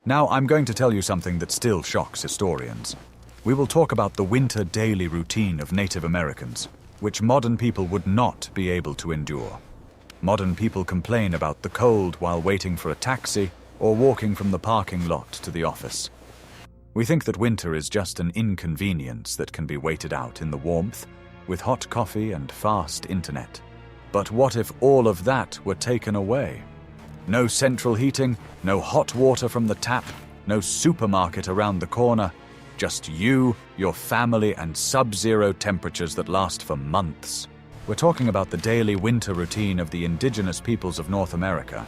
Now I'm going to tell you something that still shocks historians. We will talk about the winter daily routine of Native Americans, which modern people would not be able to endure. Modern people complain about the cold while waiting for a taxi or walking from the parking lot to the office. We think that winter is just an inconvenience that can be waited out in the warmth, with hot coffee and fast internet. But what if all of that were taken away? No central heating, no hot water from the tap, no supermarket around the corner, just you, your family, and sub-zero temperatures that last for months. We're talking about the daily winter routine of the indigenous peoples of North America.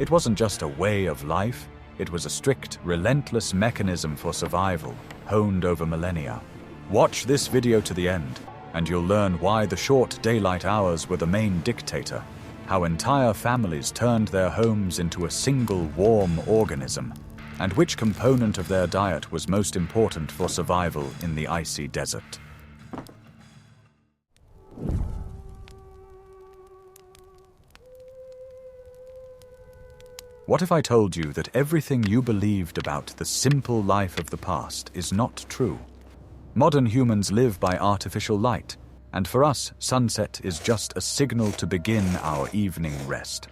It wasn't just a way of life, it was a strict, relentless mechanism for survival, honed over millennia. Watch this video to the end, and you'll learn why the short daylight hours were the main dictator, how entire families turned their homes into a single warm organism, and which component of their diet was most important for survival in the icy desert. What if I told you that everything you believed about the simple life of the past is not true? Modern humans live by artificial light, and for us, sunset is just a signal to begin our evening rest.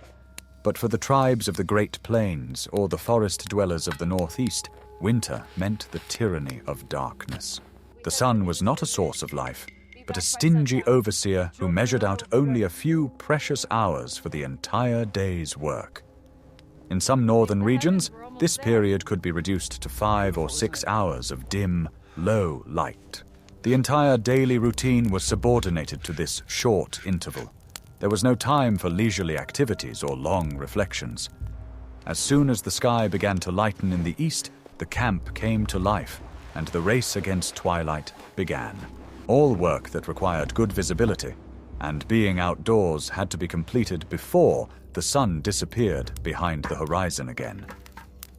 But for the tribes of the Great Plains or the forest dwellers of the Northeast, winter meant the tyranny of darkness. The sun was not a source of life, but a stingy overseer who measured out only a few precious hours for the entire day's work. In some northern regions, this period could be reduced to 5 or 6 hours of dim, low light. The entire daily routine was subordinated to this short interval. There was no time for leisurely activities or long reflections. As soon as the sky began to lighten in the east, the camp came to life, and the race against twilight began. All work that required good visibility and being outdoors had to be completed before the sun disappeared behind the horizon again.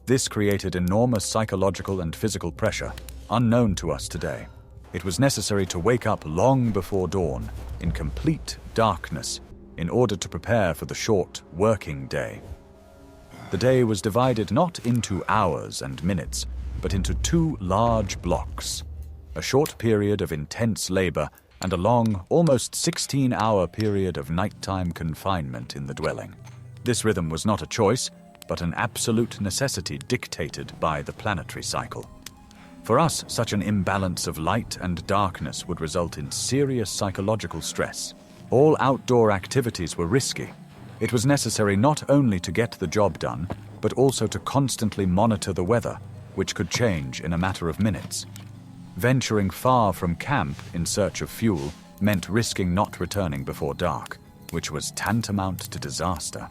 This created enormous psychological and physical pressure, unknown to us today. It was necessary to wake up long before dawn, in complete darkness, in order to prepare for the short working day. The day was divided not into hours and minutes, but into 2 large blocks, a short period of intense labor and a long, almost 16-hour period of nighttime confinement in the dwelling. This rhythm was not a choice, but an absolute necessity dictated by the planetary cycle. For us, such an imbalance of light and darkness would result in serious psychological stress. All outdoor activities were risky. It was necessary not only to get the job done, but also to constantly monitor the weather, which could change in a matter of minutes. Venturing far from camp in search of fuel meant risking not returning before dark, which was tantamount to disaster.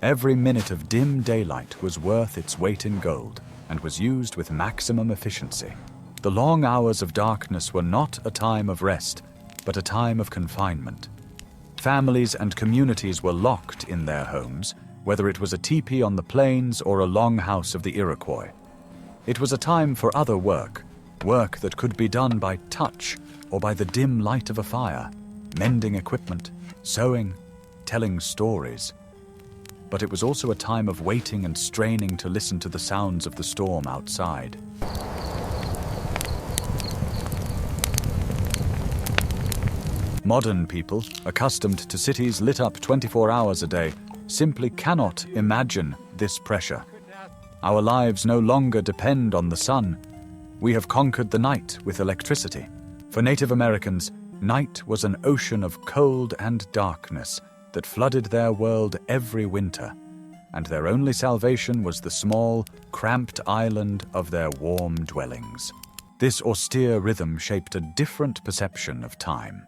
Every minute of dim daylight was worth its weight in gold and was used with maximum efficiency. The long hours of darkness were not a time of rest, but a time of confinement. Families and communities were locked in their homes, whether it was a teepee on the plains or a longhouse of the Iroquois. It was a time for other work that could be done by touch or by the dim light of a fire, mending equipment, sewing, telling stories. But it was also a time of waiting and straining to listen to the sounds of the storm outside. Modern people, accustomed to cities lit up 24 hours a day, simply cannot imagine this pressure. Our lives no longer depend on the sun. We have conquered the night with electricity. For Native Americans, night was an ocean of cold and darkness that flooded their world every winter, and their only salvation was the small, cramped island of their warm dwellings. This austere rhythm shaped a different perception of time.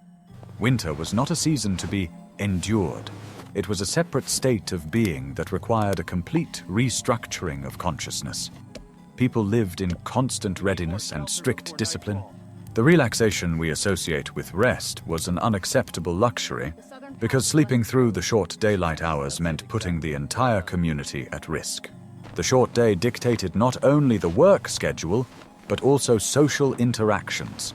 Winter was not a season to be endured. It was a separate state of being that required a complete restructuring of consciousness. People lived in constant readiness and strict discipline. The relaxation we associate with rest was an unacceptable luxury because sleeping through the short daylight hours meant putting the entire community at risk. The short day dictated not only the work schedule, but also social interactions.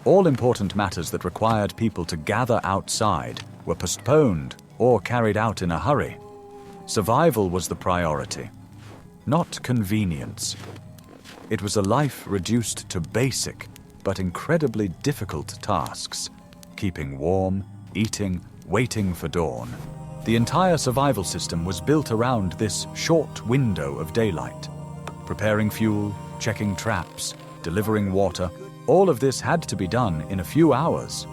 All important matters that required people to gather outside were postponed or carried out in a hurry. Survival was the priority. not convenience. It was a life reduced to basic, but incredibly difficult tasks: keeping warm, eating, waiting for dawn. The entire survival system was built around this short window of daylight. Preparing fuel, checking traps, delivering water, all of this had to be done in a few hours.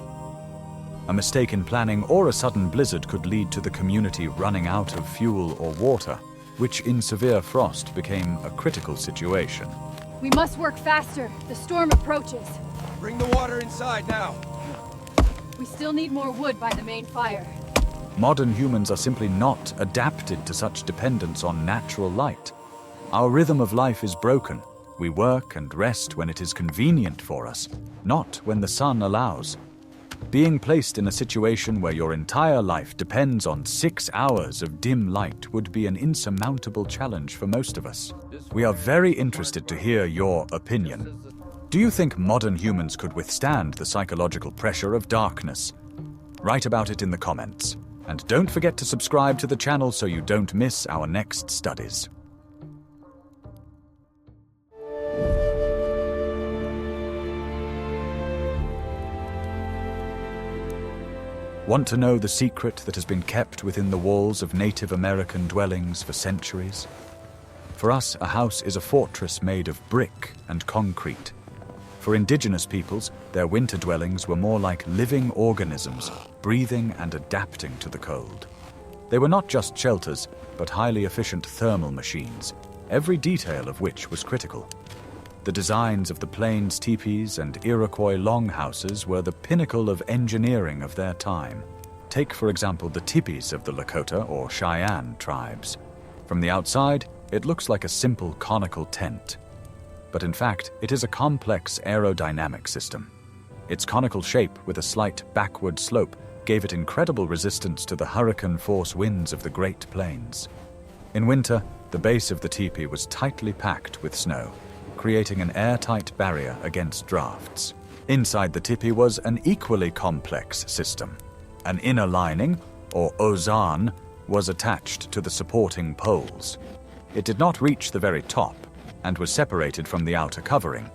A mistake in planning or a sudden blizzard could lead to the community running out of fuel or water, which in severe frost became a critical situation. We must work faster. The storm approaches. Bring the water inside now. We still need more wood by the main fire. Modern humans are simply not adapted to such dependence on natural light. Our rhythm of life is broken. We work and rest when it is convenient for us, not when the sun allows. Being placed in a situation where your entire life depends on 6 hours of dim light would be an insurmountable challenge for most of us. We are very interested to hear your opinion. Do you think modern humans could withstand the psychological pressure of darkness? Write about it in the comments. And don't forget to subscribe to the channel so you don't miss our next studies. Want to know the secret that has been kept within the walls of Native American dwellings for centuries? For us, a house is a fortress made of brick and concrete. For indigenous peoples, their winter dwellings were more like living organisms, breathing and adapting to the cold. They were not just shelters, but highly efficient thermal machines, every detail of which was critical. The designs of the Plains teepees and Iroquois longhouses were the pinnacle of engineering of their time. Take, for example, the teepees of the Lakota or Cheyenne tribes. From the outside, it looks like a simple conical tent. But in fact, it is a complex aerodynamic system. Its conical shape with a slight backward slope gave it incredible resistance to the hurricane-force winds of the Great Plains. In winter, the base of the teepee was tightly packed with snow, creating an airtight barrier against drafts. Inside the teepee was an equally complex system. An inner lining, or ozan, was attached to the supporting poles. It did not reach the very top, and was separated from the outer covering.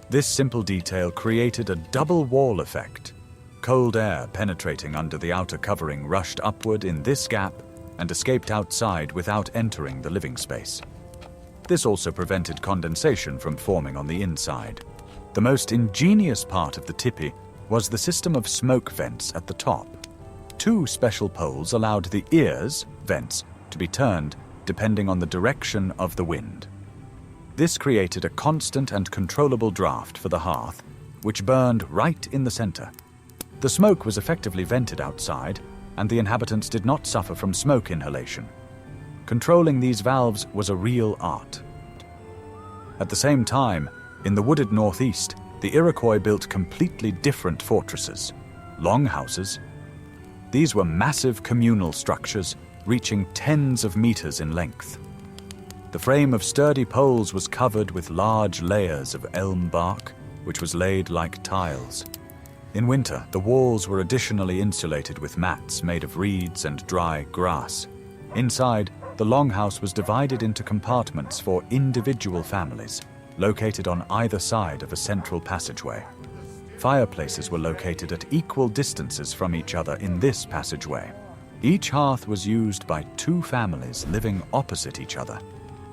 This simple detail created a double wall effect. Cold air penetrating under the outer covering rushed upward in this gap and escaped outside without entering the living space. This also prevented condensation from forming on the inside. The most ingenious part of the teepee was the system of smoke vents at the top. 2 special poles allowed the ears, vents, to be turned depending on the direction of the wind. This created a constant and controllable draft for the hearth, which burned right in the center. The smoke was effectively vented outside, and the inhabitants did not suffer from smoke inhalation. Controlling these valves was a real art. At the same time, in the wooded northeast, the Iroquois built completely different fortresses, longhouses. These were massive communal structures reaching tens of meters in length. The frame of sturdy poles was covered with large layers of elm bark, which was laid like tiles. In winter, the walls were additionally insulated with mats made of reeds and dry grass. Inside, the longhouse was divided into compartments for individual families, located on either side of a central passageway. Fireplaces were located at equal distances from each other in this passageway. Each hearth was used by 2 families living opposite each other.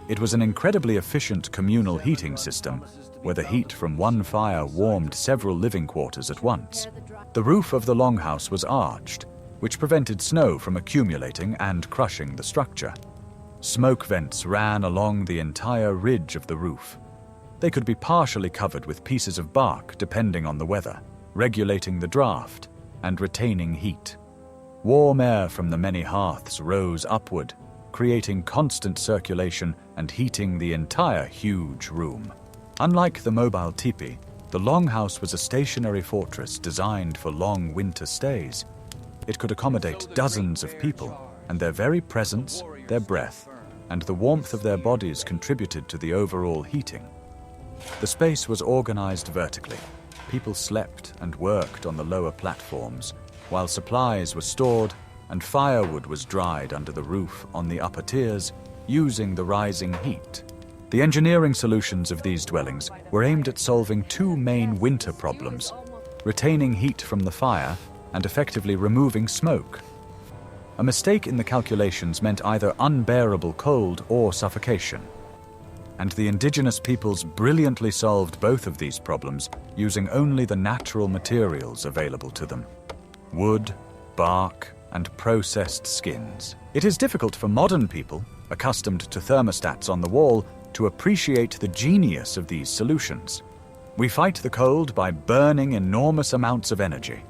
It was an incredibly efficient communal heating system, where the heat from one fire warmed several living quarters at once. The roof of the longhouse was arched, which prevented snow from accumulating and crushing the structure. Smoke vents ran along the entire ridge of the roof. They could be partially covered with pieces of bark depending on the weather, regulating the draft and retaining heat. Warm air from the many hearths rose upward, creating constant circulation and heating the entire huge room. Unlike the mobile teepee, the longhouse was a stationary fortress designed for long winter stays. It could accommodate dozens of people, and their very presence, their breath, and the warmth of their bodies contributed to the overall heating. The space was organized vertically. People slept and worked on the lower platforms, while supplies were stored and firewood was dried under the roof on the upper tiers, using the rising heat. The engineering solutions of these dwellings were aimed at solving two main winter problems: retaining heat from the fire and effectively removing smoke. A mistake in the calculations meant either unbearable cold or suffocation. And the indigenous peoples brilliantly solved both of these problems using only the natural materials available to them: wood, bark, and processed skins. It is difficult for modern people, accustomed to thermostats on the wall, to appreciate the genius of these solutions. We fight the cold by burning enormous amounts of energy.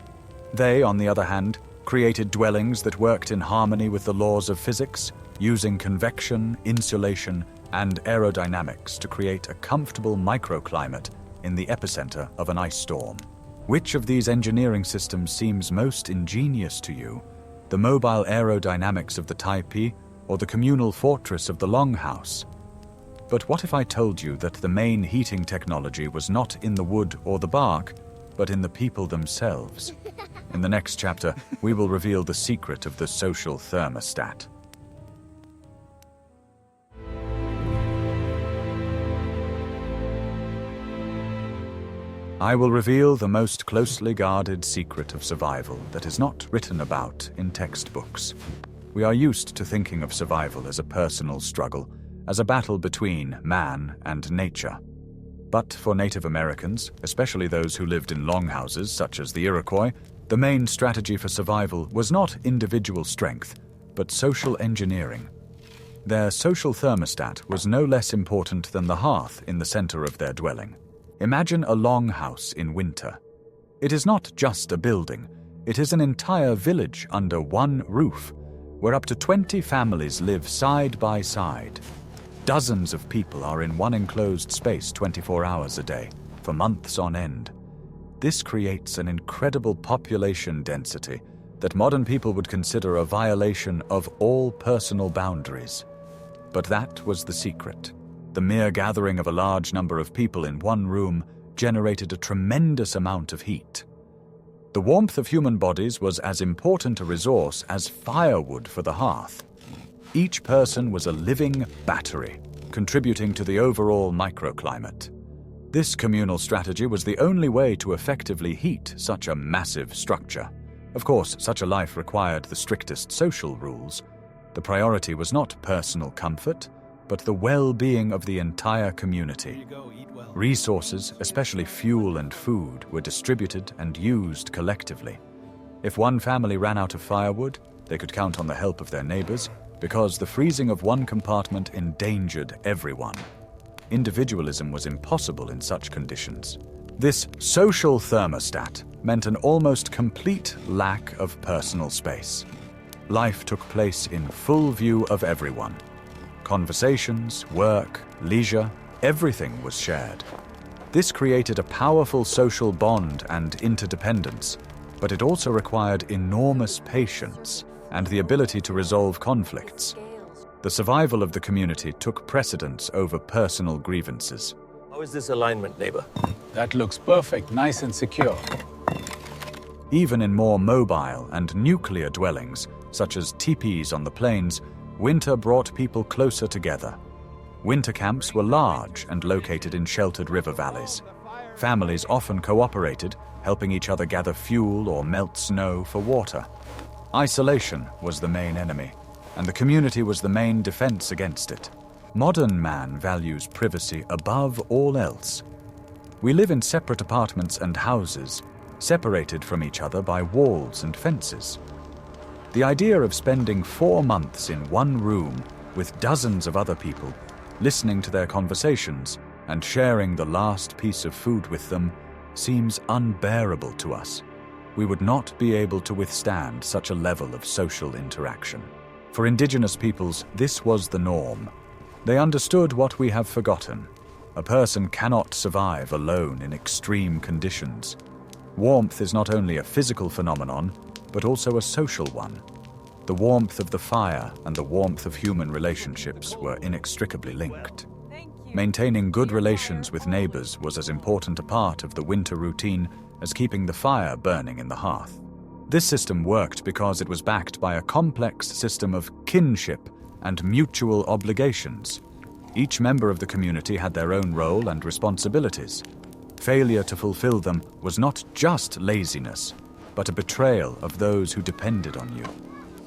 They, on the other hand, created dwellings that worked in harmony with the laws of physics, using convection, insulation, and aerodynamics to create a comfortable microclimate in the epicenter of an ice storm. Which of these engineering systems seems most ingenious to you? The mobile aerodynamics of the Taipei or the communal fortress of the Longhouse? But what if I told you that the main heating technology was not in the wood or the bark, but in the people themselves? In the next chapter, we will reveal the secret of the social thermostat. I will reveal the most closely guarded secret of survival that is not written about in textbooks. We are used to thinking of survival as a personal struggle, as a battle between man and nature. But for Native Americans, especially those who lived in longhouses such as the Iroquois, the main strategy for survival was not individual strength, but social engineering. Their social thermostat was no less important than the hearth in the center of their dwelling. Imagine a longhouse in winter. It is not just a building, it is an entire village under one roof, where up to 20 families live side by side. Dozens of people are in one enclosed space 24 hours a day, for months on end. This creates an incredible population density that modern people would consider a violation of all personal boundaries. But that was the secret. The mere gathering of a large number of people in one room generated a tremendous amount of heat. The warmth of human bodies was as important a resource as firewood for the hearth. Each person was a living battery, contributing to the overall microclimate. This communal strategy was the only way to effectively heat such a massive structure. Of course, such a life required the strictest social rules. The priority was not personal comfort, but the well-being of the entire community. Resources, especially fuel and food, were distributed and used collectively. If one family ran out of firewood, they could count on the help of their neighbors, because the freezing of one compartment endangered everyone. Individualism was impossible in such conditions. This social thermostat meant an almost complete lack of personal space. Life took place in full view of everyone. Conversations, work, leisure, everything was shared. This created a powerful social bond and interdependence, but it also required enormous patience and the ability to resolve conflicts. The survival of the community took precedence over personal grievances. How is this alignment, neighbor? That looks perfect, nice and secure. Even in more mobile and nuclear dwellings, such as teepees on the plains, winter brought people closer together. Winter camps were large and located in sheltered river valleys. Families often cooperated, helping each other gather fuel or melt snow for water. Isolation was the main enemy, and the community was the main defense against it. Modern man values privacy above all else. We live in separate apartments and houses, separated from each other by walls and fences. The idea of spending 4 months in one room with dozens of other people, listening to their conversations and sharing the last piece of food with them, seems unbearable to us. We would not be able to withstand such a level of social interaction. For indigenous peoples, this was the norm. They understood what we have forgotten. A person cannot survive alone in extreme conditions. Warmth is not only a physical phenomenon, but also a social one. The warmth of the fire and the warmth of human relationships were inextricably linked. Maintaining good relations with neighbors was as important a part of the winter routine as keeping the fire burning in the hearth. This system worked because it was backed by a complex system of kinship and mutual obligations. Each member of the community had their own role and responsibilities. Failure to fulfill them was not just laziness, but a betrayal of those who depended on you.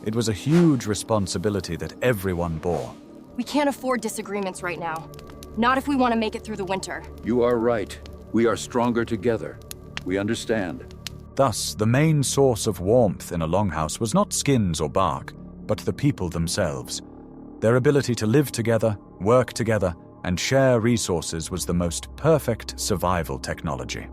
It was a huge responsibility that everyone bore. We can't afford disagreements right now. Not if we want to make it through the winter. You are right. We are stronger together. We understand. Thus, the main source of warmth in a longhouse was not skins or bark, but the people themselves. Their ability to live together, work together, and share resources was the most perfect survival technology.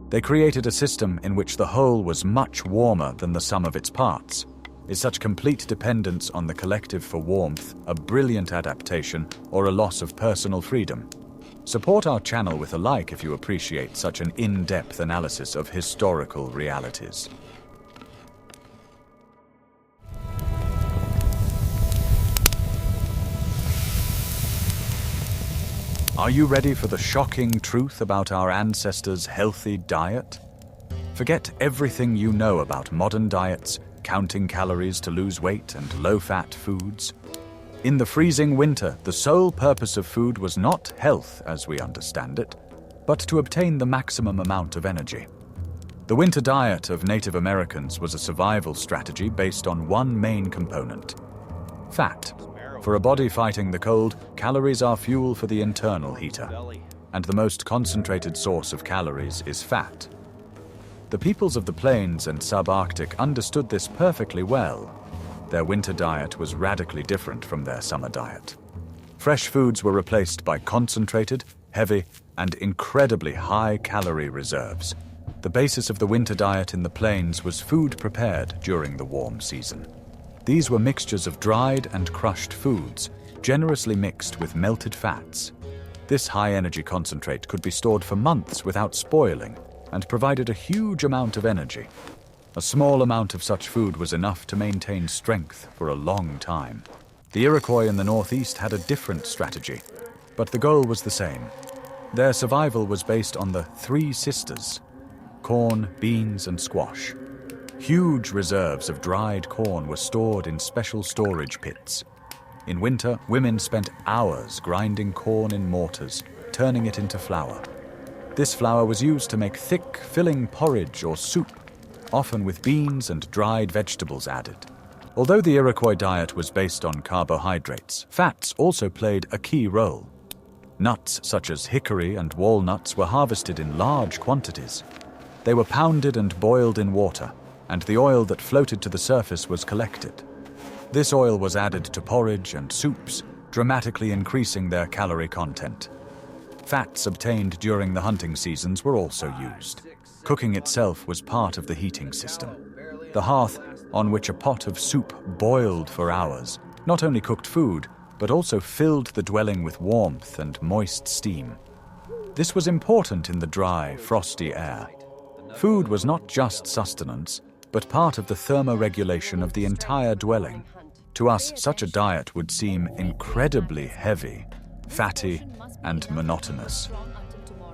They created a system in which the whole was much warmer than the sum of its parts. Is such complete dependence on the collective for warmth a brilliant adaptation or a loss of personal freedom? Support our channel with a like if you appreciate such an in-depth analysis of historical realities. Are you ready for the shocking truth about our ancestors' healthy diet? Forget everything you know about modern diets, counting calories to lose weight, and low-fat foods. In the freezing winter, the sole purpose of food was not health as we understand it, but to obtain the maximum amount of energy. The winter diet of Native Americans was a survival strategy based on one main component: fat. For a body fighting the cold, calories are fuel for the internal heater, and the most concentrated source of calories is fat. The peoples of the plains and subarctic understood this perfectly well. Their winter diet was radically different from their summer diet. Fresh foods were replaced by concentrated, heavy, and incredibly high-calorie reserves. The basis of the winter diet in the plains was food prepared during the warm season. These were mixtures of dried and crushed foods, generously mixed with melted fats. This high-energy concentrate could be stored for months without spoiling, and provided a huge amount of energy. A small amount of such food was enough to maintain strength for a long time. The Iroquois in the northeast had a different strategy, but the goal was the same. Their survival was based on the three sisters: corn, beans, and squash. Huge reserves of dried corn were stored in special storage pits. In winter, women spent hours grinding corn in mortars, turning it into flour. This flour was used to make thick, filling porridge or soup, often with beans and dried vegetables added. Although the Iroquois diet was based on carbohydrates, fats also played a key role. Nuts such as hickory and walnuts were harvested in large quantities. They were pounded and boiled in water, and the oil that floated to the surface was collected. This oil was added to porridge and soups, dramatically increasing their calorie content. Fats obtained during the hunting seasons were also used. Cooking itself was part of the heating system. The hearth, on which a pot of soup boiled for hours, not only cooked food, but also filled the dwelling with warmth and moist steam. This was important in the dry, frosty air. Food was not just sustenance, but part of the thermoregulation of the entire dwelling. To us, such a diet would seem incredibly heavy, fatty, and monotonous.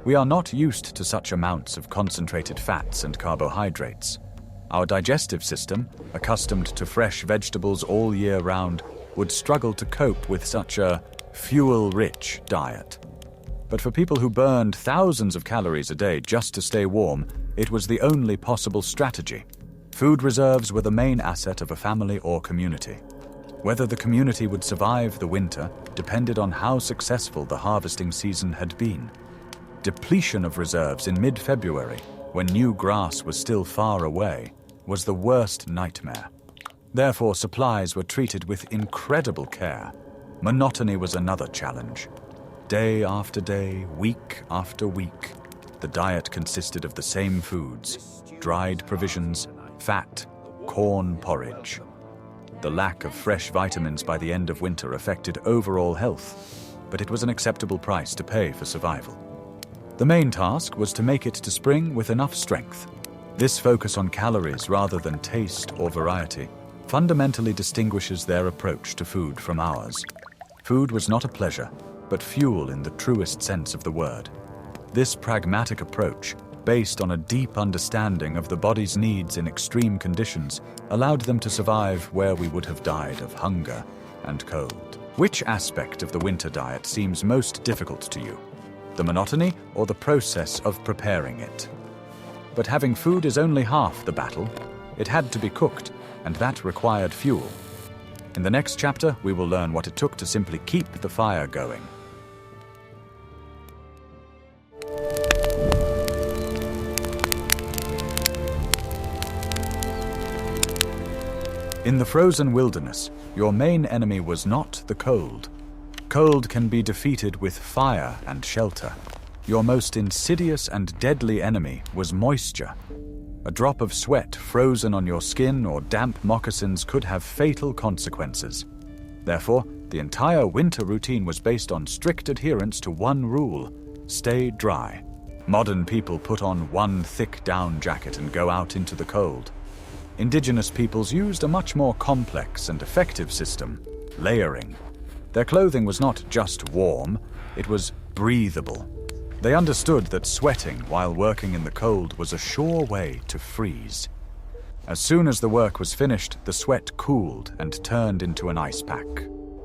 We are not used to such amounts of concentrated fats and carbohydrates. Our digestive system, accustomed to fresh vegetables all year round, would struggle to cope with such a fuel-rich diet. But for people who burned thousands of calories a day just to stay warm, it was the only possible strategy. Food reserves were the main asset of a family or community. Whether the community would survive the winter depended on how successful the harvesting season had been. Depletion of reserves in mid-February, when new grass was still far away, was the worst nightmare. Therefore, supplies were treated with incredible care. Monotony was another challenge. Day after day, week after week, the diet consisted of the same foods: dried provisions, fat, corn porridge. The lack of fresh vitamins by the end of winter affected overall health, but it was an acceptable price to pay for survival. The main task was to make it to spring with enough strength. This focus on calories rather than taste or variety fundamentally distinguishes their approach to food from ours. Food was not a pleasure, but fuel in the truest sense of the word. This pragmatic approach, based on a deep understanding of the body's needs in extreme conditions, allowed them to survive where we would have died of hunger and cold. Which aspect of the winter diet seems most difficult to you? The monotony or the process of preparing it? But having food is only half the battle. It had to be cooked, and that required fuel. In the next chapter, we will learn what it took to simply keep the fire going. In the frozen wilderness, your main enemy was not the cold. Cold can be defeated with fire and shelter. Your most insidious and deadly enemy was moisture. A drop of sweat frozen on your skin or damp moccasins could have fatal consequences. Therefore, the entire winter routine was based on strict adherence to one rule: stay dry. Modern people put on one thick down jacket and go out into the cold. Indigenous peoples used a much more complex and effective system: layering. Their clothing was not just warm, it was breathable. They understood that sweating while working in the cold was a sure way to freeze. As soon as the work was finished, the sweat cooled and turned into an ice pack.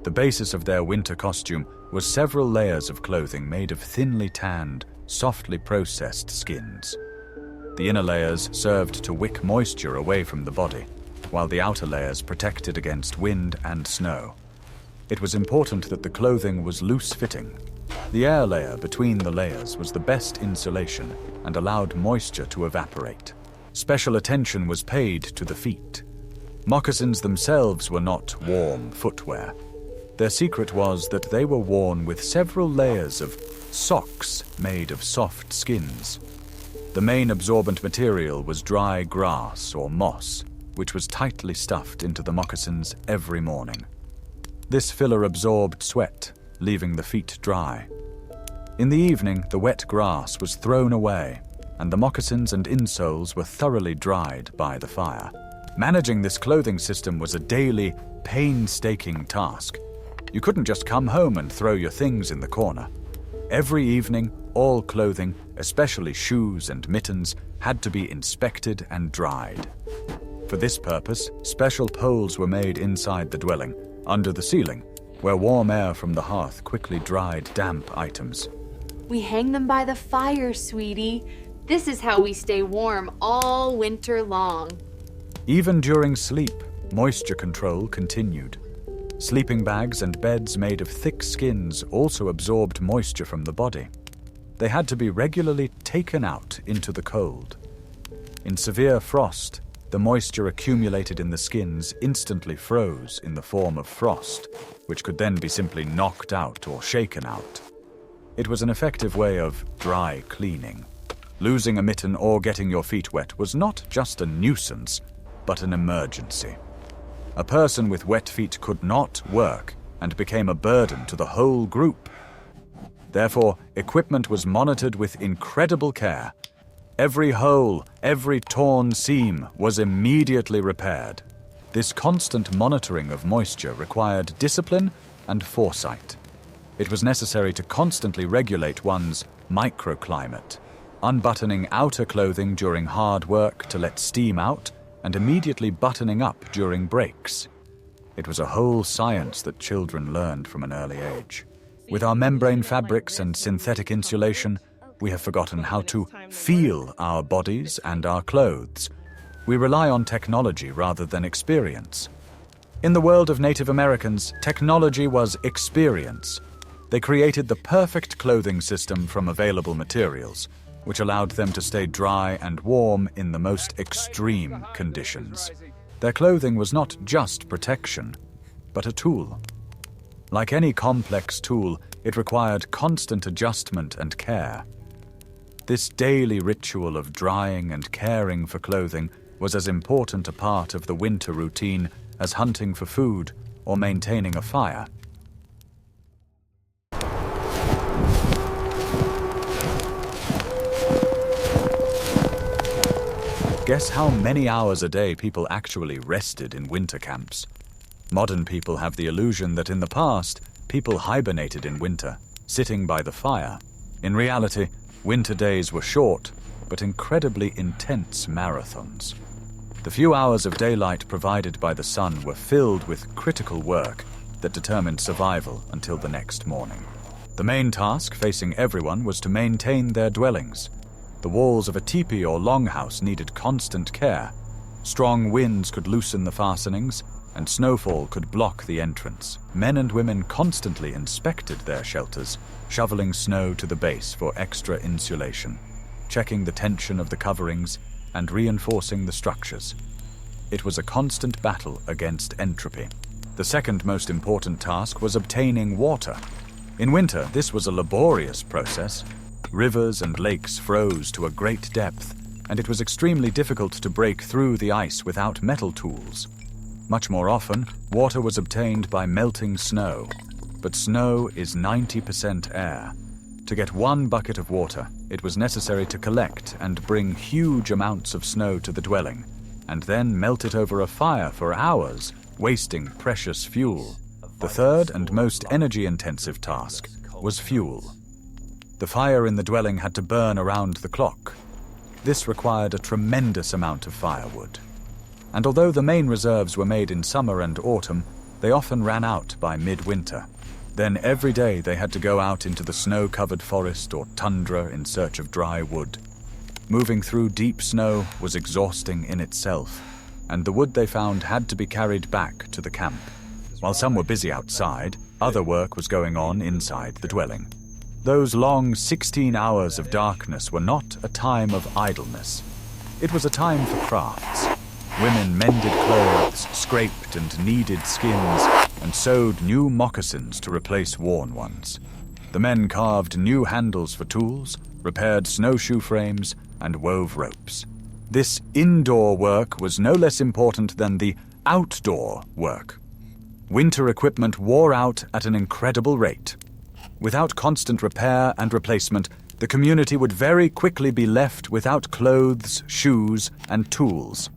The basis of their winter costume was several layers of clothing made of thinly tanned, softly processed skins. The inner layers served to wick moisture away from the body, while the outer layers protected against wind and snow. It was important that the clothing was loose-fitting. The air layer between the layers was the best insulation and allowed moisture to evaporate. Special attention was paid to the feet. Moccasins themselves were not warm footwear. Their secret was that they were worn with several layers of socks made of soft skins. The main absorbent material was dry grass or moss, which was tightly stuffed into the moccasins every morning. This filler absorbed sweat, leaving the feet dry. In the evening, the wet grass was thrown away, and the moccasins and insoles were thoroughly dried by the fire. Managing this clothing system was a daily, painstaking task. You couldn't just come home and throw your things in the corner. Every evening, all clothing, especially shoes and mittens, had to be inspected and dried. For this purpose, special poles were made inside the dwelling, under the ceiling, where warm air from the hearth quickly dried damp items. We hang them by the fire, sweetie. This is how we stay warm all winter long. Even during sleep, moisture control continued. Sleeping bags and beds made of thick skins also absorbed moisture from the body. They had to be regularly taken out into the cold. In severe frost, the moisture accumulated in the skins instantly froze in the form of frost, which could then be simply knocked out or shaken out. It was an effective way of dry cleaning. Losing a mitten or getting your feet wet was not just a nuisance, but an emergency. A person with wet feet could not work and became a burden to the whole group. Therefore, equipment was monitored with incredible care. Every hole, every torn seam was immediately repaired. This constant monitoring of moisture required discipline and foresight. It was necessary to constantly regulate one's microclimate, unbuttoning outer clothing during hard work to let steam out, and immediately buttoning up during breaks. It was a whole science that children learned from an early age. With our membrane fabrics and synthetic insulation, we have forgotten how to feel our bodies and our clothes. We rely on technology rather than experience. In the world of Native Americans, technology was experience. They created the perfect clothing system from available materials, which allowed them to stay dry and warm in the most extreme conditions. Their clothing was not just protection, but a tool. Like any complex tool, it required constant adjustment and care. This daily ritual of drying and caring for clothing was as important a part of the winter routine as hunting for food or maintaining a fire. Guess how many hours a day people actually rested in winter camps? Modern people have the illusion that in the past, people hibernated in winter, sitting by the fire. In reality, winter days were short, but incredibly intense marathons. The few hours of daylight provided by the sun were filled with critical work, that determined survival until the next morning. The main task facing everyone was to maintain their dwellings. The walls of a teepee or longhouse needed constant care. Strong winds could loosen the fastenings, and snowfall could block the entrance. Men and women constantly inspected their shelters, shoveling snow to the base for extra insulation, checking the tension of the coverings, and reinforcing the structures. It was a constant battle against entropy. The second most important task was obtaining water. In winter, this was a laborious process. Rivers and lakes froze to a great depth, and it was extremely difficult to break through the ice without metal tools. Much more often, water was obtained by melting snow, but snow is 90% air. To get 1 bucket of water, it was necessary to collect and bring huge amounts of snow to the dwelling, and then melt it over a fire for hours, wasting precious fuel. The third and most energy-intensive task was fuel. The fire in the dwelling had to burn around the clock. This required a tremendous amount of firewood. And although the main reserves were made in summer and autumn, they often ran out by midwinter. Then every day they had to go out into the snow-covered forest or tundra in search of dry wood. Moving through deep snow was exhausting in itself, and the wood they found had to be carried back to the camp. While some were busy outside, other work was going on inside the dwelling. Those long 16 hours of darkness were not a time of idleness. It was a time for crafts. Women mended clothes, scraped and kneaded skins, and sewed new moccasins to replace worn ones. The men carved new handles for tools, repaired snowshoe frames, and wove ropes. This indoor work was no less important than the outdoor work. Winter equipment wore out at an incredible rate. Without constant repair and replacement, the community would very quickly be left without clothes, shoes, and tools.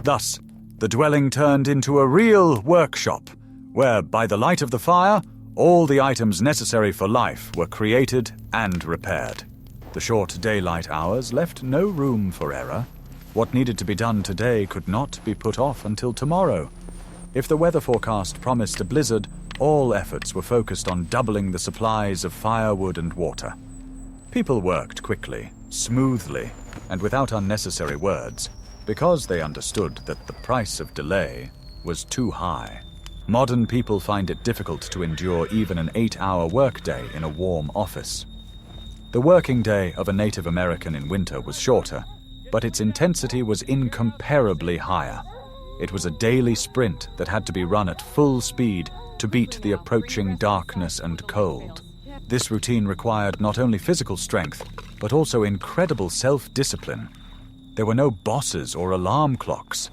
Thus, the dwelling turned into a real workshop, where, by the light of the fire, all the items necessary for life were created and repaired. The short daylight hours left no room for error. What needed to be done today could not be put off until tomorrow. If the weather forecast promised a blizzard, all efforts were focused on doubling the supplies of firewood and water. People worked quickly, smoothly, and without unnecessary words, because they understood that the price of delay was too high. Modern people find it difficult to endure even an 8-hour workday in a warm office. The working day of a Native American in winter was shorter, but its intensity was incomparably higher. It was a daily sprint that had to be run at full speed to beat the approaching darkness and cold. This routine required not only physical strength, but also incredible self-discipline. There were no bosses or alarm clocks.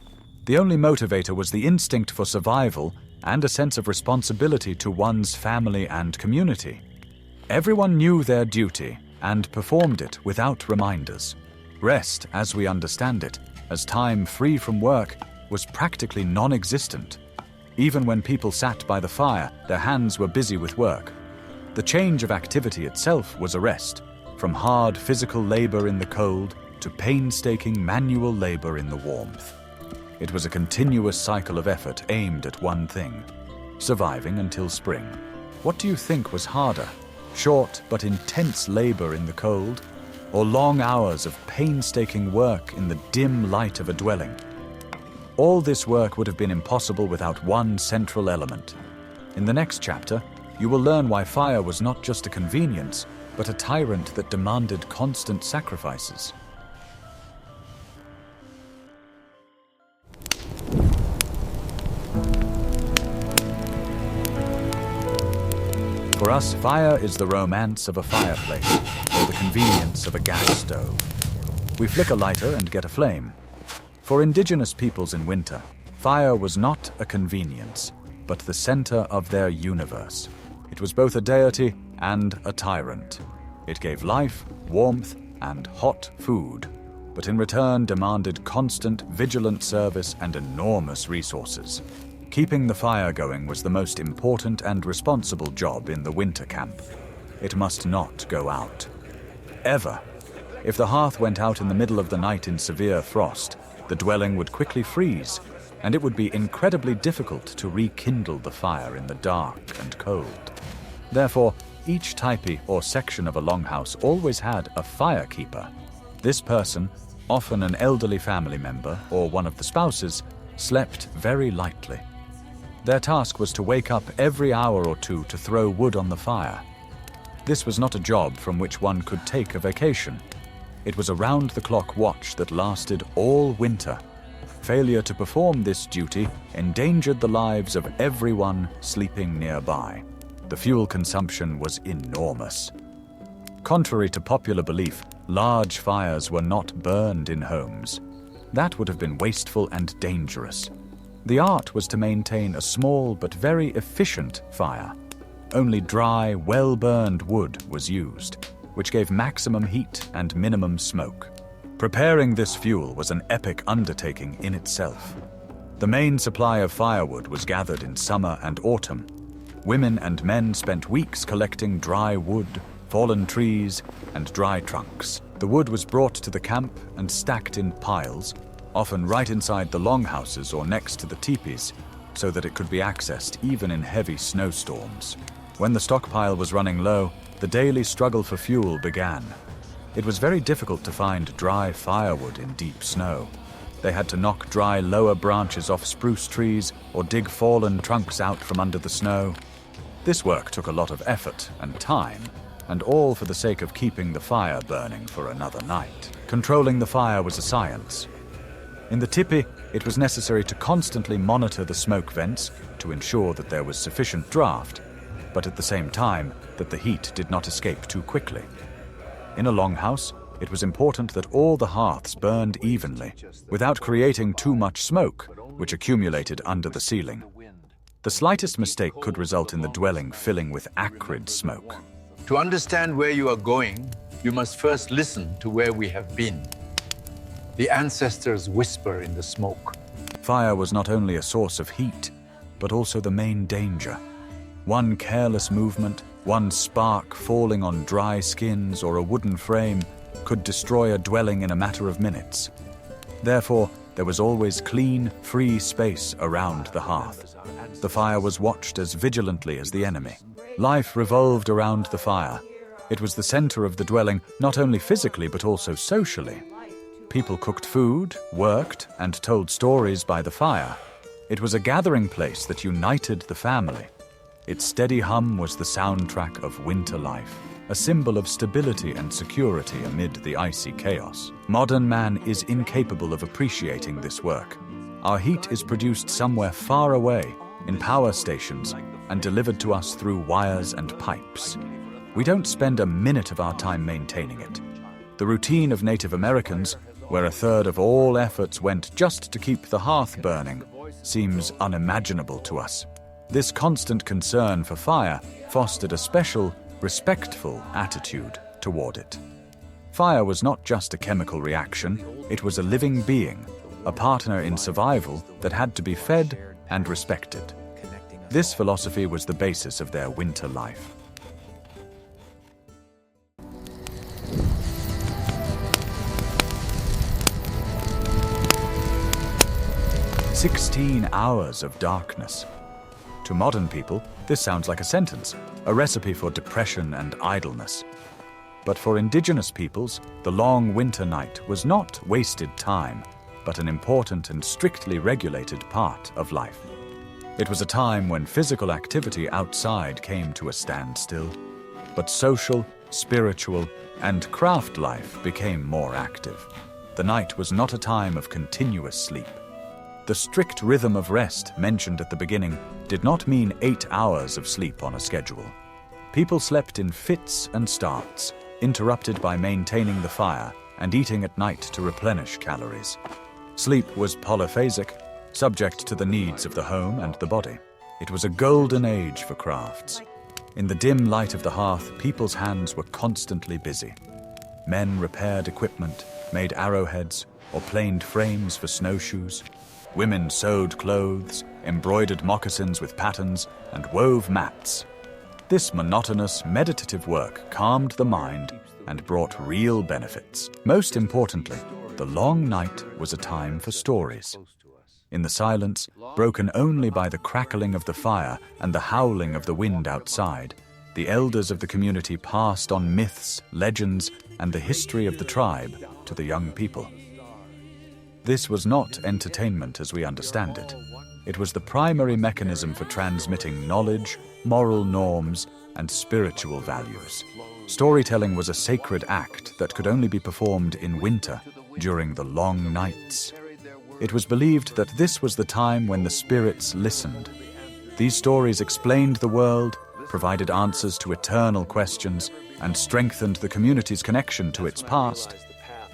The only motivator was the instinct for survival and a sense of responsibility to one's family and community. Everyone knew their duty and performed it without reminders. Rest, as we understand it, as time free from work, was practically non-existent. Even when people sat by the fire, their hands were busy with work. The change of activity itself was a rest, from hard physical labor in the cold to painstaking manual labor in the warmth. It was a continuous cycle of effort aimed at one thing: surviving until spring. What do you think was harder? Short but intense labor in the cold, or long hours of painstaking work in the dim light of a dwelling? All this work would have been impossible without one central element. In the next chapter, you will learn why fire was not just a convenience, but a tyrant that demanded constant sacrifices. For us, fire is the romance of a fireplace, or the convenience of a gas stove. We flick a lighter and get a flame. For indigenous peoples in winter, fire was not a convenience, but the center of their universe. It was both a deity and a tyrant. It gave life, warmth, and hot food, but in return demanded constant, vigilant service and enormous resources. Keeping the fire going was the most important and responsible job in the winter camp. It must not go out. Ever. If the hearth went out in the middle of the night in severe frost, the dwelling would quickly freeze. and it would be incredibly difficult to rekindle the fire in the dark and cold. Therefore, each taipi or section of a longhouse always had a firekeeper. This person, often an elderly family member or one of the spouses, slept very lightly. Their task was to wake up every hour or two to throw wood on the fire. This was not a job from which one could take a vacation. It was a round-the-clock watch that lasted all winter. Failure to perform this duty endangered the lives of everyone sleeping nearby. The fuel consumption was enormous. Contrary to popular belief, large fires were not burned in homes. That would have been wasteful and dangerous. The art was to maintain a small but very efficient fire. Only dry, well-burned wood was used, which gave maximum heat and minimum smoke. Preparing this fuel was an epic undertaking in itself. The main supply of firewood was gathered in summer and autumn. Women and men spent weeks collecting dry wood, fallen trees, and dry trunks. The wood was brought to the camp and stacked in piles, often right inside the longhouses or next to the teepees, so that it could be accessed even in heavy snowstorms. When the stockpile was running low, the daily struggle for fuel began. It was very difficult to find dry firewood in deep snow. They had to knock dry lower branches off spruce trees or dig fallen trunks out from under the snow. This work took a lot of effort and time, and all for the sake of keeping the fire burning for another night. Controlling the fire was a science. In the tipi, it was necessary to constantly monitor the smoke vents to ensure that there was sufficient draft, but at the same time that the heat did not escape too quickly. In a longhouse, it was important that all the hearths burned evenly, without creating too much smoke, which accumulated under the ceiling. The slightest mistake could result in the dwelling filling with acrid smoke. To understand where you are going, you must first listen to where we have been. The ancestors whisper in the smoke. Fire was not only a source of heat, but also the main danger. One careless movement, one spark falling on dry skins or a wooden frame could destroy a dwelling in a matter of minutes. Therefore, there was always clean, free space around the hearth. The fire was watched as vigilantly as the enemy. Life revolved around the fire. It was the center of the dwelling, not only physically but also socially. People cooked food, worked, and told stories by the fire. It was a gathering place that united the family. Its steady hum was the soundtrack of winter life, a symbol of stability and security amid the icy chaos. Modern man is incapable of appreciating this work. Our heat is produced somewhere far away, in power stations, and delivered to us through wires and pipes. We don't spend a minute of our time maintaining it. The routine of Native Americans, where a third of all efforts went just to keep the hearth burning, seems unimaginable to us. This constant concern for fire fostered a special, respectful attitude toward it. Fire was not just a chemical reaction, it was a living being, a partner in survival that had to be fed and respected. This philosophy was the basis of their winter life. "16 hours of darkness." To modern people, this sounds like a sentence, a recipe for depression and idleness. But for indigenous peoples, the long winter night was not wasted time, but an important and strictly regulated part of life. It was a time when physical activity outside came to a standstill, but social, spiritual, and craft life became more active. The night was not a time of continuous sleep. The strict rhythm of rest mentioned at the beginning did not mean 8 hours of sleep on a schedule. People slept in fits and starts, interrupted by maintaining the fire and eating at night to replenish calories. Sleep was polyphasic, subject to the needs of the home and the body. It was a golden age for crafts. In the dim light of the hearth, people's hands were constantly busy. Men repaired equipment, made arrowheads, or planed frames for snowshoes. Women sewed clothes, embroidered moccasins with patterns, and wove mats. This monotonous, meditative work calmed the mind and brought real benefits. Most importantly, the long night was a time for stories. In the silence, broken only by the crackling of the fire and the howling of the wind outside, the elders of the community passed on myths, legends, and the history of the tribe to the young people. This was not entertainment as we understand it. It was the primary mechanism for transmitting knowledge, moral norms, and spiritual values. Storytelling was a sacred act that could only be performed in winter, during the long nights. It was believed that this was the time when the spirits listened. These stories explained the world, provided answers to eternal questions, and strengthened the community's connection to its past.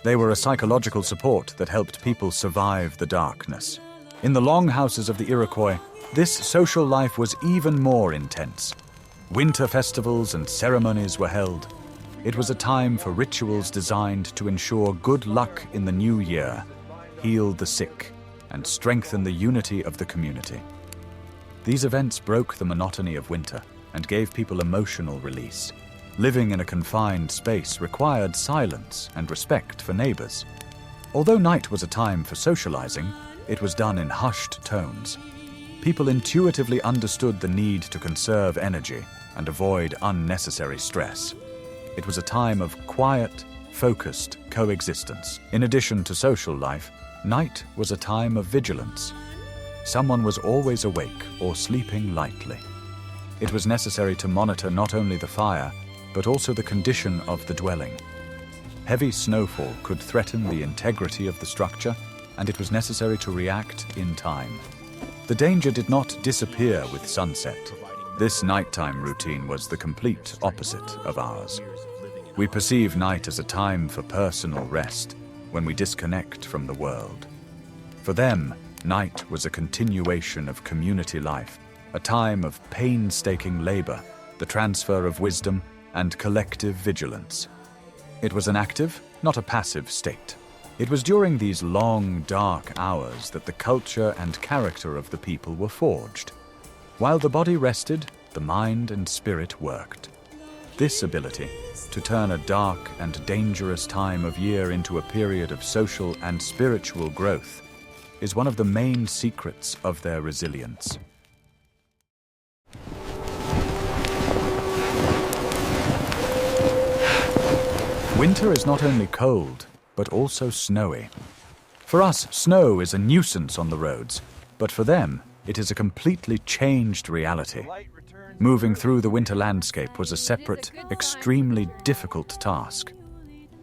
They were a psychological support that helped people survive the darkness. In the longhouses of the Iroquois, this social life was even more intense. Winter festivals and ceremonies were held. It was a time for rituals designed to ensure good luck in the new year, heal the sick, and strengthen the unity of the community. These events broke the monotony of winter and gave people emotional release. Living in a confined space required silence and respect for neighbors. Although night was a time for socializing, it was done in hushed tones. People intuitively understood the need to conserve energy and avoid unnecessary stress. It was a time of quiet, focused coexistence. In addition to social life, night was a time of vigilance. Someone was always awake or sleeping lightly. It was necessary to monitor not only the fire, but also the condition of the dwelling. Heavy snowfall could threaten the integrity of the structure, and it was necessary to react in time. The danger did not disappear with sunset. This nighttime routine was the complete opposite of ours. We perceive night as a time for personal rest, when we disconnect from the world. For them, night was a continuation of community life, a time of painstaking labor, the transfer of wisdom, and collective vigilance. It was an active, not a passive state. It was during these long, dark hours that the culture and character of the people were forged. While the body rested, the mind and spirit worked. This ability, to turn a dark and dangerous time of year into a period of social and spiritual growth, is one of the main secrets of their resilience. Winter is not only cold, but also snowy. For us, snow is a nuisance on the roads, but for them, it is a completely changed reality. Moving through the winter landscape was a separate, extremely difficult task.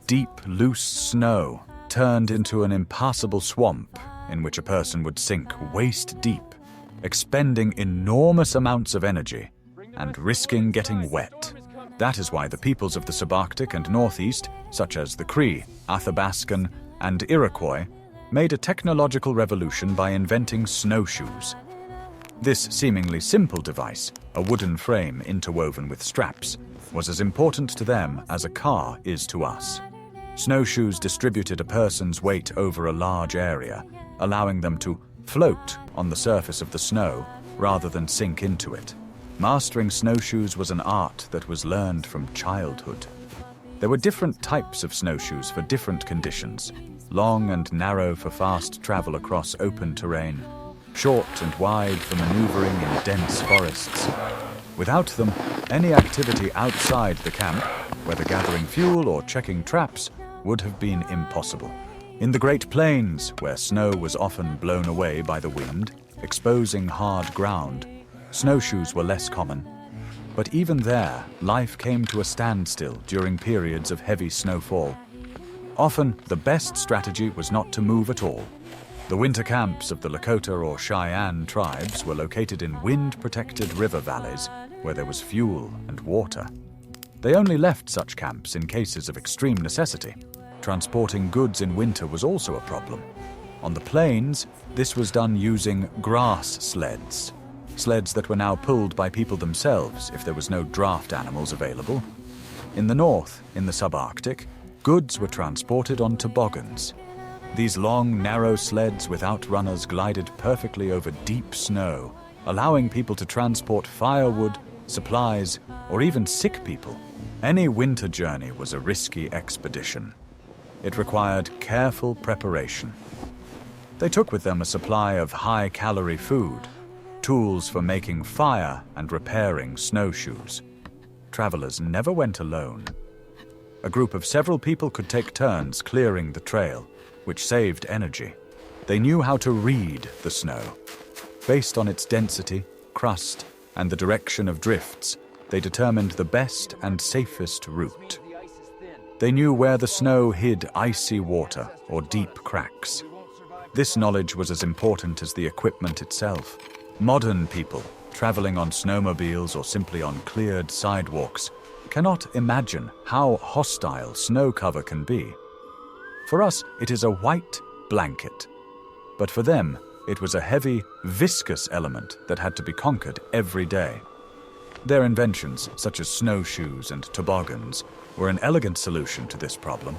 Deep, loose snow turned into an impassable swamp in which a person would sink waist deep, expending enormous amounts of energy and risking getting wet. That is why the peoples of the subarctic and northeast, such as the Cree, Athabascan, and Iroquois, made a technological revolution by inventing snowshoes. This seemingly simple device, a wooden frame interwoven with straps, was as important to them as a car is to us. Snowshoes distributed a person's weight over a large area, allowing them to float on the surface of the snow rather than sink into it. Mastering snowshoes was an art that was learned from childhood. There were different types of snowshoes for different conditions, long and narrow for fast travel across open terrain, short and wide for maneuvering in dense forests. Without them, any activity outside the camp, whether gathering fuel or checking traps, would have been impossible. In the Great Plains, where snow was often blown away by the wind, exposing hard ground, snowshoes were less common. But even there, life came to a standstill during periods of heavy snowfall. Often, the best strategy was not to move at all. The winter camps of the Lakota or Cheyenne tribes were located in wind-protected river valleys where there was fuel and water. They only left such camps in cases of extreme necessity. Transporting goods in winter was also a problem. On the plains, this was done using grass sleds. Sleds that were now pulled by people themselves if there was no draft animals available. In the north, in the subarctic, goods were transported on toboggans. These long, narrow sleds without runners glided perfectly over deep snow, allowing people to transport firewood, supplies, or even sick people. Any winter journey was a risky expedition. It required careful preparation. They took with them a supply of high-calorie food, tools for making fire and repairing snowshoes. Travelers never went alone. A group of several people could take turns clearing the trail, which saved energy. They knew how to read the snow. Based on its density, crust, and the direction of drifts, they determined the best and safest route. They knew where the snow hid icy water or deep cracks. This knowledge was as important as the equipment itself. Modern people, traveling on snowmobiles or simply on cleared sidewalks, cannot imagine how hostile snow cover can be. For us, it is a white blanket. But for them, it was a heavy, viscous element that had to be conquered every day. Their inventions, such as snowshoes and toboggans, were an elegant solution to this problem.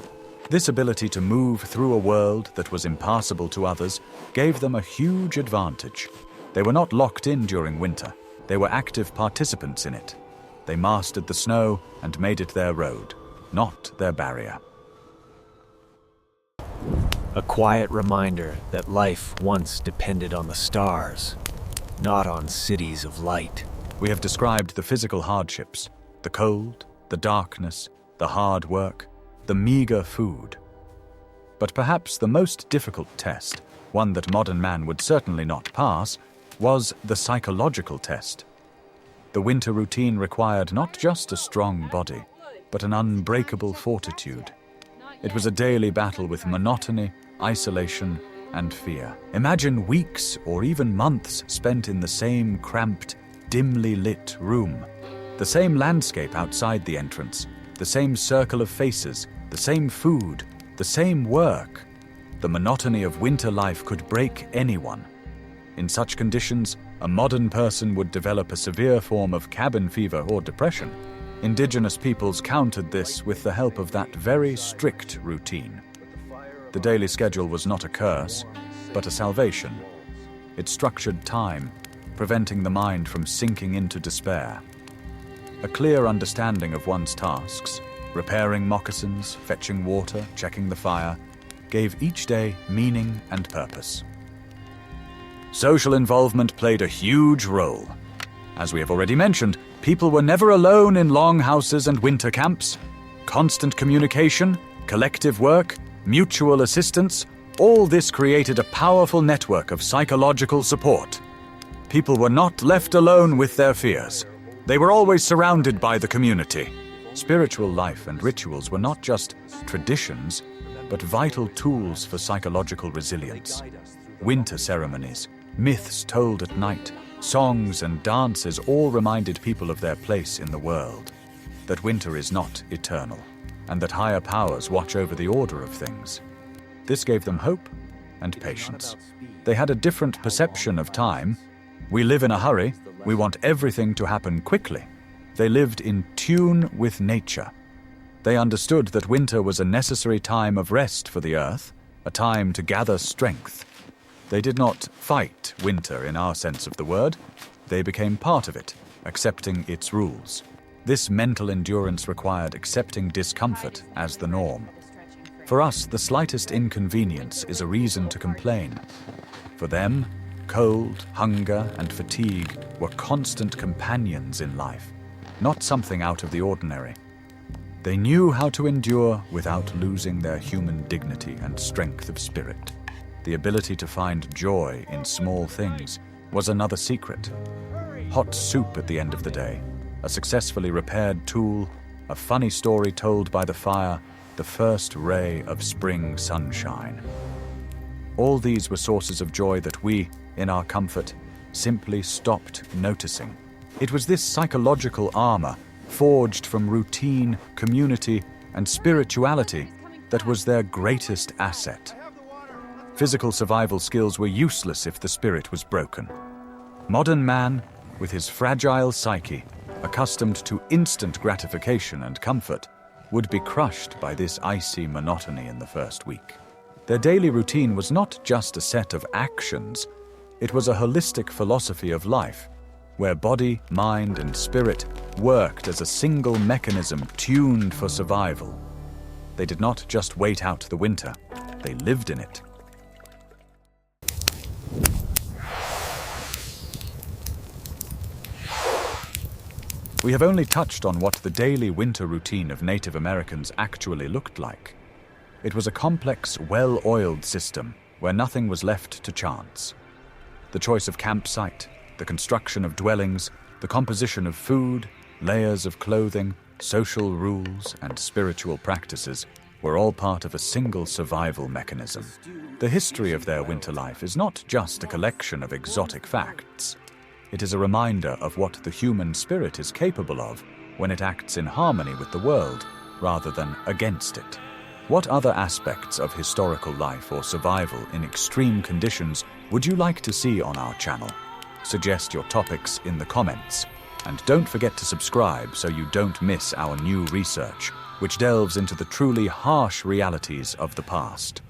This ability to move through a world that was impassable to others gave them a huge advantage. They were not locked in during winter. They were active participants in it. They mastered the snow and made it their road, not their barrier. A quiet reminder that life once depended on the stars, not on cities of light. We have described the physical hardships, the cold, the darkness, the hard work, the meager food. But perhaps the most difficult test, one that modern man would certainly not pass, was the psychological test. The winter routine required not just a strong body, but an unbreakable fortitude. It was a daily battle with monotony, isolation, and fear. Imagine weeks or even months spent in the same cramped, dimly lit room. The same landscape outside the entrance, the same circle of faces, the same food, the same work. The monotony of winter life could break anyone. In such conditions, a modern person would develop a severe form of cabin fever or depression. Indigenous peoples countered this with the help of that very strict routine. The daily schedule was not a curse, but a salvation. It structured time, preventing the mind from sinking into despair. A clear understanding of one's tasks, repairing moccasins, fetching water, checking the fire, gave each day meaning and purpose. Social involvement played a huge role. As we have already mentioned, people were never alone in longhouses and winter camps. Constant communication, collective work, mutual assistance, all this created a powerful network of psychological support. People were not left alone with their fears. They were always surrounded by the community. Spiritual life and rituals were not just traditions, but vital tools for psychological resilience. Winter ceremonies, myths told at night, songs and dances all reminded people of their place in the world, that winter is not eternal, and that higher powers watch over the order of things. This gave them hope and patience. They had a different perception of time. We live in a hurry. We want everything to happen quickly. They lived in tune with nature. They understood that winter was a necessary time of rest for the earth, a time to gather strength. They did not fight winter in our sense of the word. They became part of it, accepting its rules. This mental endurance required accepting discomfort as the norm. For us, the slightest inconvenience is a reason to complain. For them, cold, hunger, and fatigue were constant companions in life, not something out of the ordinary. They knew how to endure without losing their human dignity and strength of spirit. The ability to find joy in small things was another secret. Hot soup at the end of the day, a successfully repaired tool, a funny story told by the fire, the first ray of spring sunshine. All these were sources of joy that we, in our comfort, simply stopped noticing. It was this psychological armor, forged from routine, community, and spirituality, that was their greatest asset. Physical survival skills were useless if the spirit was broken. Modern man, with his fragile psyche, accustomed to instant gratification and comfort, would be crushed by this icy monotony in the first week. Their daily routine was not just a set of actions, it was a holistic philosophy of life, where body, mind, and spirit worked as a single mechanism tuned for survival. They did not just wait out the winter, they lived in it. We have only touched on what the daily winter routine of Native Americans actually looked like. It was a complex, well-oiled system where nothing was left to chance. The choice of campsite, the construction of dwellings, the composition of food, layers of clothing, social rules, and spiritual practices were all part of a single survival mechanism. The history of their winter life is not just a collection of exotic facts. It is a reminder of what the human spirit is capable of when it acts in harmony with the world rather than against it. What other aspects of historical life or survival in extreme conditions would you like to see on our channel? Suggest your topics in the comments. And don't forget to subscribe so you don't miss our new research, which delves into the truly harsh realities of the past.